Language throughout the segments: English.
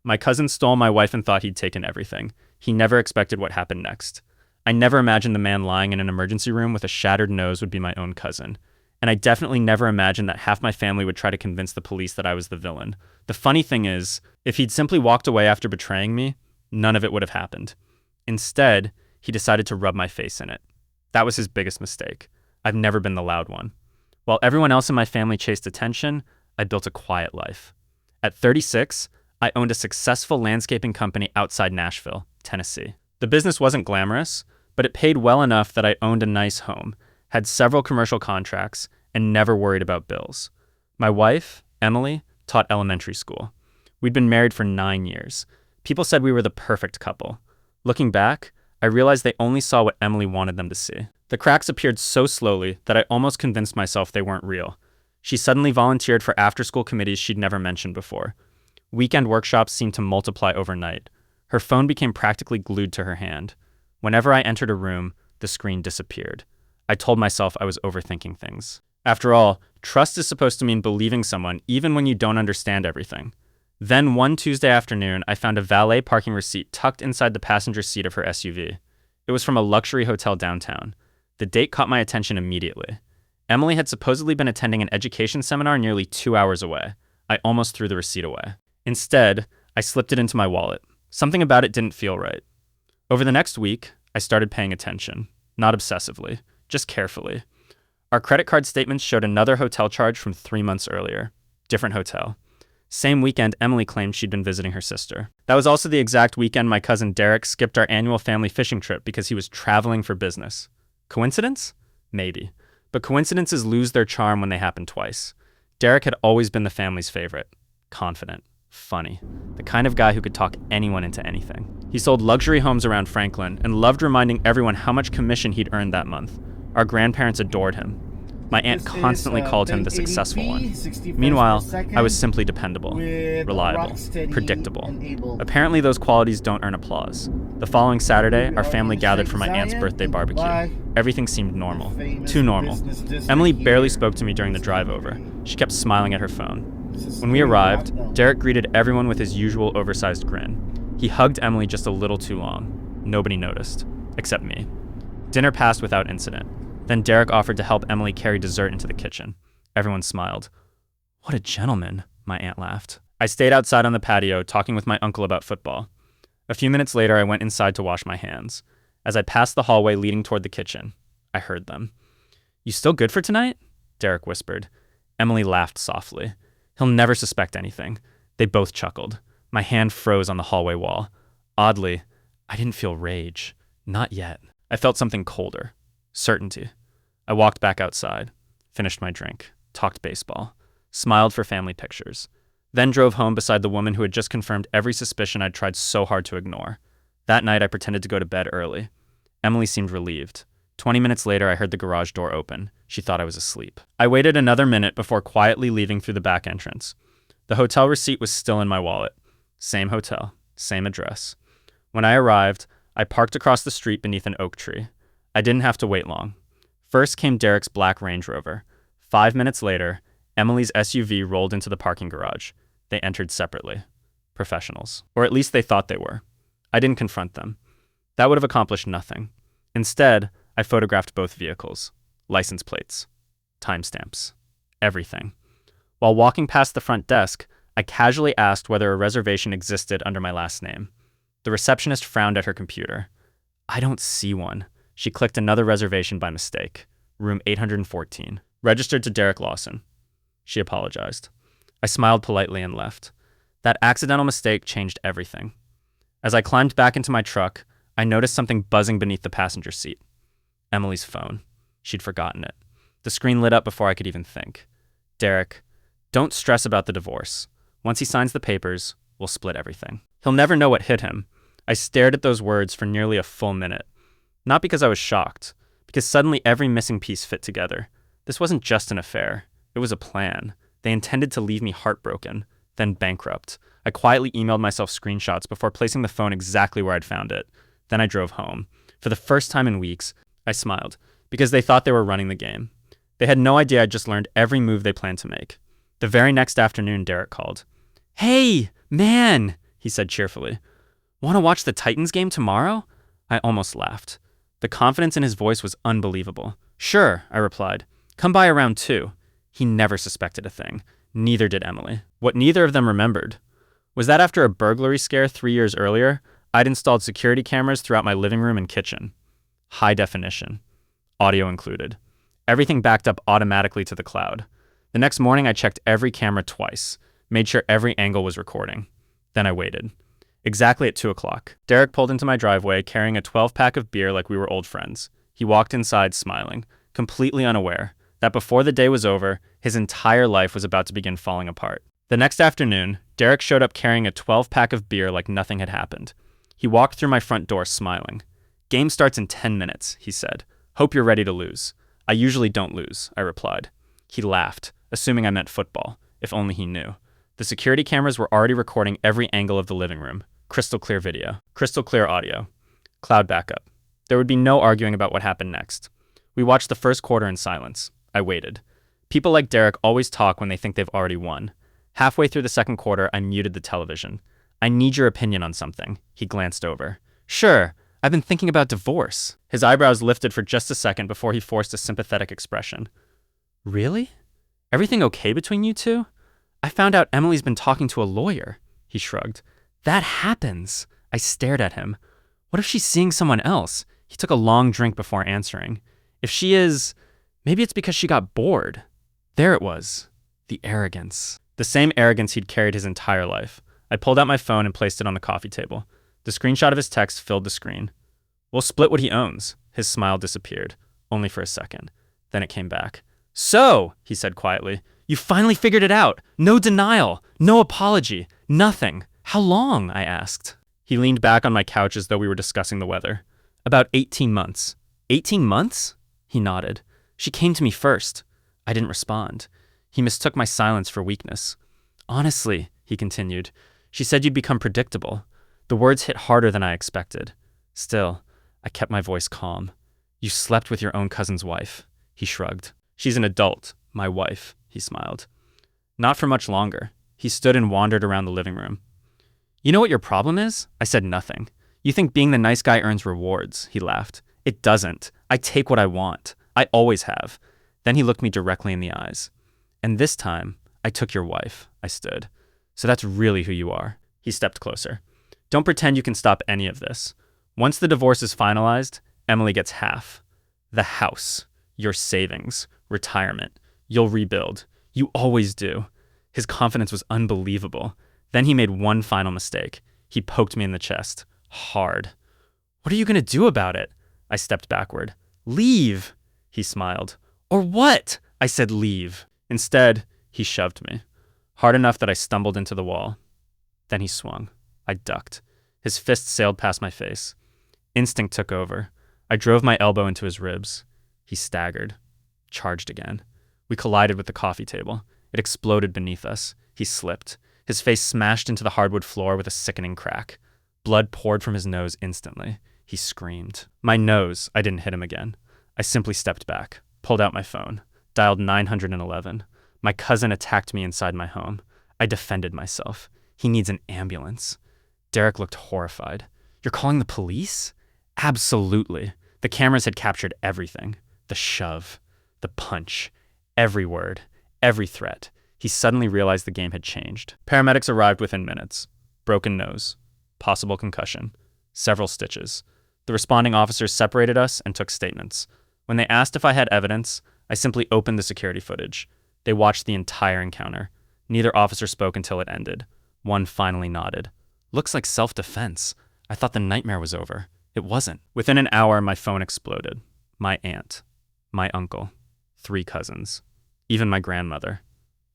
My cousin stole my wife and thought he'd taken everything. He never expected what happened next. I never imagined the man lying in an emergency room with a shattered nose would be my own cousin. And I definitely never imagined that half my family would try to convince the police that I was the villain. The funny thing is, if he'd simply walked away after betraying me, none of it would have happened. Instead, he decided to rub my face in it. That was his biggest mistake. I've never been the loud one. While everyone else in my family chased attention, I built a quiet life. At 36, I owned a successful landscaping company outside Nashville, Tennessee. The business wasn't glamorous, but it paid well enough that I owned a nice home, had several commercial contracts, and never worried about bills. My wife, Emily, taught elementary school. We'd been married for 9 years. People said we were the perfect couple. Looking back, I realized they only saw what Emily wanted them to see. The cracks appeared so slowly that I almost convinced myself they weren't real. She suddenly volunteered for after-school committees she'd never mentioned before. Weekend workshops seemed to multiply overnight. Her phone became practically glued to her hand. Whenever I entered a room, the screen disappeared. I told myself I was overthinking things. After all, trust is supposed to mean believing someone even when you don't understand everything. Then one Tuesday afternoon, I found a valet parking receipt tucked inside the passenger seat of her SUV. It was from a luxury hotel downtown. The date caught my attention immediately. Emily had supposedly been attending an education seminar nearly 2 hours away. I almost threw the receipt away. Instead, I slipped it into my wallet. Something about it didn't feel right. Over the next week, I started paying attention. Not obsessively, just carefully. Our credit card statements showed another hotel charge from 3 months earlier. Different hotel. Same weekend, Emily claimed she'd been visiting her sister. That was also the exact weekend my cousin Derek skipped our annual family fishing trip because he was traveling for business. Coincidence? Maybe. But coincidences lose their charm when they happen twice. Derek had always been the family's favorite. Confident. Funny. The kind of guy who could talk anyone into anything. He sold luxury homes around Franklin and loved reminding everyone how much commission he'd earned that month. Our grandparents adored him. My aunt constantly called him the successful one. Meanwhile, I was simply dependable, reliable, predictable. Apparently those qualities don't earn applause. The following Saturday, our family gathered for my aunt's birthday barbecue. Everything seemed normal. Too normal. Emily barely spoke to me during the drive over. She kept smiling at her phone. When we arrived, Derek greeted everyone with his usual oversized grin. He hugged Emily just a little too long. Nobody noticed, except me. Dinner passed without incident. Then Derek offered to help Emily carry dessert into the kitchen. Everyone smiled. What a gentleman, my aunt laughed. I stayed outside on the patio talking with my uncle about football. A few minutes later, I went inside to wash my hands. As I passed the hallway leading toward the kitchen, I heard them. You still good for tonight? Derek whispered. Emily laughed softly. He'll never suspect anything. They both chuckled. My hand froze on the hallway wall. Oddly, I didn't feel rage. Not yet. I felt something colder. Certainty. I walked back outside, finished my drink, talked baseball, smiled for family pictures, then drove home beside the woman who had just confirmed every suspicion I'd tried so hard to ignore. That night, I pretended to go to bed early. Emily seemed relieved. 20 minutes later, I heard the garage door open. She thought I was asleep. I waited another minute before quietly leaving through the back entrance. The hotel receipt was still in my wallet. Same hotel, same address. When I arrived, I parked across the street beneath an oak tree. I didn't have to wait long. First came Derek's black Range Rover. 5 minutes later, Emily's SUV rolled into the parking garage. They entered separately. Professionals. Or at least they thought they were. I didn't confront them. That would have accomplished nothing. Instead, I photographed both vehicles. License plates. Timestamps. Everything. While walking past the front desk, I casually asked whether a reservation existed under my last name. The receptionist frowned at her computer. I don't see one. She clicked another reservation by mistake. Room 814. Registered to Derek Lawson. She apologized. I smiled politely and left. That accidental mistake changed everything. As I climbed back into my truck, I noticed something buzzing beneath the passenger seat. Emily's phone. She'd forgotten it. The screen lit up before I could even think. Derek, don't stress about the divorce. Once he signs the papers, we'll split everything. He'll never know what hit him. I stared at those words for nearly a full minute. Not because I was shocked, because suddenly every missing piece fit together. This wasn't just an affair. It was a plan. They intended to leave me heartbroken, then bankrupt. I quietly emailed myself screenshots before placing the phone exactly where I'd found it. Then I drove home. For the first time in weeks, I smiled, because they thought they were running the game. They had no idea I'd just learned every move they planned to make. The very next afternoon, Derek called. Hey, man, he said cheerfully. Want to watch the Titans game tomorrow? I almost laughed. The confidence in his voice was unbelievable. Sure, I replied. Come by around 2. He never suspected a thing. Neither did Emily. What neither of them remembered was that after a burglary scare 3 years earlier, I'd installed security cameras throughout my living room and kitchen. High definition. Audio included. Everything backed up automatically to the cloud. The next morning, I checked every camera twice, made sure every angle was recording. Then I waited. Exactly at 2 o'clock, Derek pulled into my driveway carrying a 12-pack of beer like we were old friends. He walked inside smiling, completely unaware that before the day was over, his entire life was about to begin falling apart. The next afternoon, Derek showed up carrying a 12-pack of beer like nothing had happened. He walked through my front door smiling. Game starts in 10 minutes, he said. Hope you're ready to lose. I usually don't lose, I replied. He laughed, assuming I meant football, if only he knew. The security cameras were already recording every angle of the living room. Crystal clear video, crystal clear audio, cloud backup. There would be no arguing about what happened next. We watched the first quarter in silence. I waited. People like Derek always talk when they think they've already won. Halfway through the second quarter, I muted the television. I need your opinion on something. He glanced over. Sure, I've been thinking about divorce. His eyebrows lifted for just a second before he forced a sympathetic expression. Really? Everything okay between you two? I found out Emily's been talking to a lawyer. He shrugged. That happens. I stared at him. What if she's seeing someone else? He took a long drink before answering. If she is, maybe it's because she got bored. There it was. The arrogance. The same arrogance he'd carried his entire life. I pulled out my phone and placed it on the coffee table. The screenshot of his text filled the screen. We'll split what he owns. His smile disappeared, only for a second. Then it came back. So, he said quietly, you finally figured it out. No denial, no apology, nothing. How long? I asked. He leaned back on my couch as though we were discussing the weather. About 18 months. 18 months? He nodded. She came to me first. I didn't respond. He mistook my silence for weakness. Honestly, he continued, she said you'd become predictable. The words hit harder than I expected. Still, I kept my voice calm. You slept with your own cousin's wife. He shrugged. She's an adult, my wife, he smiled. Not for much longer. He stood and wandered around the living room. You know what your problem is? I said nothing. You think being the nice guy earns rewards, he laughed. It doesn't. I take what I want. I always have. Then he looked me directly in the eyes. And this time, I took your wife, I stood. So that's really who you are. He stepped closer. Don't pretend you can stop any of this. Once the divorce is finalized, Emily gets half. The house, your savings, retirement. You'll rebuild. You always do. His confidence was unbelievable. Then he made one final mistake. He poked me in the chest. Hard. What are you going to do about it? I stepped backward. Leave, he smiled. Or what? I said leave. Instead, he shoved me. Hard enough that I stumbled into the wall. Then he swung. I ducked. His fist sailed past my face. Instinct took over. I drove my elbow into his ribs. He staggered. Charged again. We collided with the coffee table. It exploded beneath us. He slipped. His face smashed into the hardwood floor with a sickening crack. Blood poured from his nose instantly. He screamed. My nose. I didn't hit him again. I simply stepped back, pulled out my phone, dialed 911. My cousin attacked me inside my home. I defended myself. He needs an ambulance. Derek looked horrified. You're calling the police? Absolutely. The cameras had captured everything. The shove, the punch, every word, every threat. He suddenly realized the game had changed. Paramedics arrived within minutes. Broken nose, possible concussion, several stitches. The responding officers separated us and took statements. When they asked if I had evidence, I simply opened the security footage. They watched the entire encounter. Neither officer spoke until it ended. One finally nodded. Looks like self-defense. I thought the nightmare was over. It wasn't. Within an hour, my phone exploded. My aunt, my uncle, 3 cousins, even my grandmother.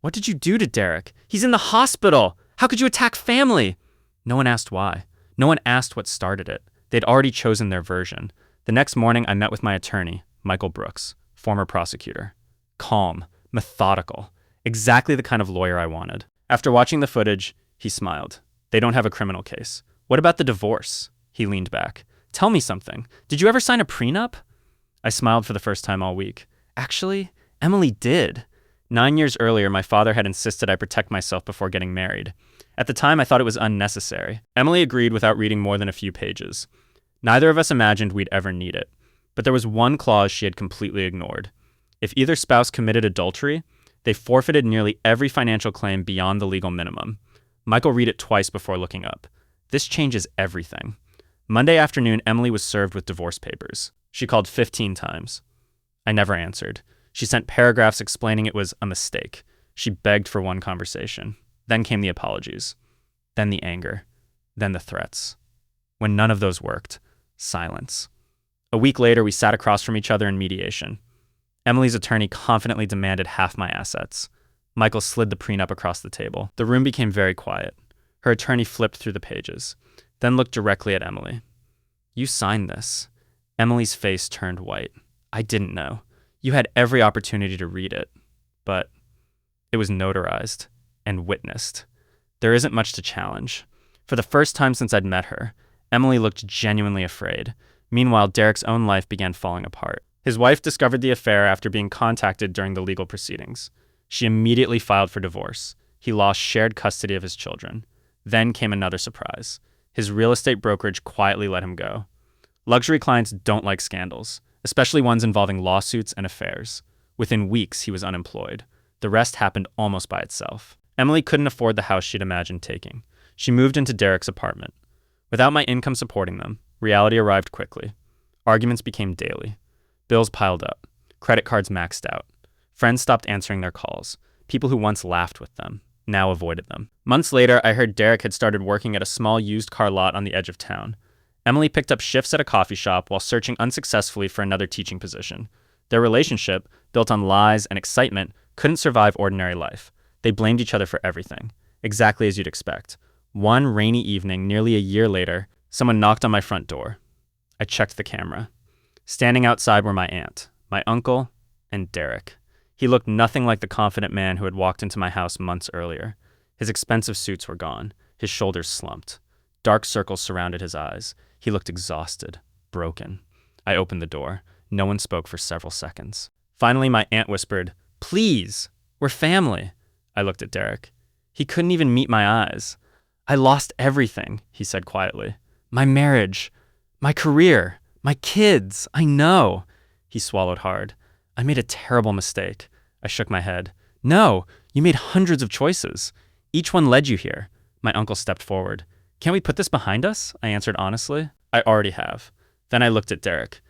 What did you do to Derek? He's in the hospital. How could you attack family? No one asked why. No one asked what started it. They'd already chosen their version. The next morning, I met with my attorney, Michael Brooks, former prosecutor. Calm, methodical, exactly the kind of lawyer I wanted. After watching the footage, he smiled. They don't have a criminal case. What about the divorce? He leaned back. Tell me something. Did you ever sign a prenup? I smiled for the first time all week. Actually, Emily did. 9 years earlier, my father had insisted I protect myself before getting married. At the time, I thought it was unnecessary. Emily agreed without reading more than a few pages. Neither of us imagined we'd ever need it. But there was one clause she had completely ignored. If either spouse committed adultery, they forfeited nearly every financial claim beyond the legal minimum. Michael read it twice before looking up. This changes everything. Monday afternoon, Emily was served with divorce papers. She called 15 times. I never answered. She sent paragraphs explaining it was a mistake. She begged for one conversation. Then came the apologies. Then the anger. Then the threats. When none of those worked, silence. A week later, we sat across from each other in mediation. Emily's attorney confidently demanded half my assets. Michael slid the prenup across the table. The room became very quiet. Her attorney flipped through the pages, then looked directly at Emily. You signed this. Emily's face turned white. I didn't know. You had every opportunity to read it. But it was notarized and witnessed. There isn't much to challenge. For the first time since I'd met her, Emily looked genuinely afraid. Meanwhile, Derek's own life began falling apart. His wife discovered the affair after being contacted during the legal proceedings. She immediately filed for divorce. He lost shared custody of his children. Then came another surprise. His real estate brokerage quietly let him go. Luxury clients don't like scandals, especially ones involving lawsuits and affairs. Within weeks, he was unemployed. The rest happened almost by itself. Emily couldn't afford the house she'd imagined taking. She moved into Derek's apartment. Without my income supporting them, reality arrived quickly. Arguments became daily. Bills piled up. Credit cards maxed out. Friends stopped answering their calls. People who once laughed with them now avoided them. Months later, I heard Derek had started working at a small used car lot on the edge of town. Emily picked up shifts at a coffee shop while searching unsuccessfully for another teaching position. Their relationship, built on lies and excitement, couldn't survive ordinary life. They blamed each other for everything, exactly as you'd expect. One rainy evening, nearly a year later, someone knocked on my front door. I checked the camera. Standing outside were my aunt, my uncle, and Derek. He looked nothing like the confident man who had walked into my house months earlier. His expensive suits were gone. His shoulders slumped. Dark circles surrounded his eyes. He looked exhausted, broken. I opened the door. No one spoke for several seconds. Finally, my aunt whispered, "Please, we're family." I looked at Derek. He couldn't even meet my eyes. "I lost everything," he said quietly. "My marriage, my career, my kids, I know." He swallowed hard. "I made a terrible mistake." I shook my head. "No, you made hundreds of choices. Each one led you here." My uncle stepped forward. "Can't we put this behind us?" I answered honestly. "I already have." Then I looked at Derek.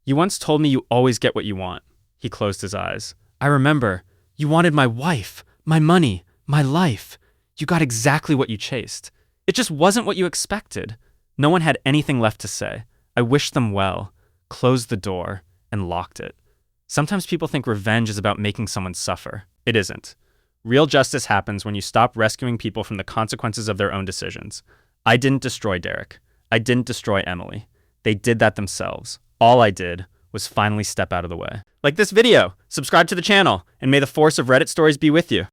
"You once told me you always get what you want." He closed his eyes. "I remember. You wanted my wife, my money, my life. You got exactly what you chased. It just wasn't what you expected." No one had anything left to say. I wished them well, closed the door, and locked it. Sometimes people think revenge is about making someone suffer. It isn't. Real justice happens when you stop rescuing people from the consequences of their own decisions. I didn't destroy Derek. I didn't destroy Emily. They did that themselves. All I did was finally step out of the way. Like this video, subscribe to the channel, and may the force of Reddit stories be with you.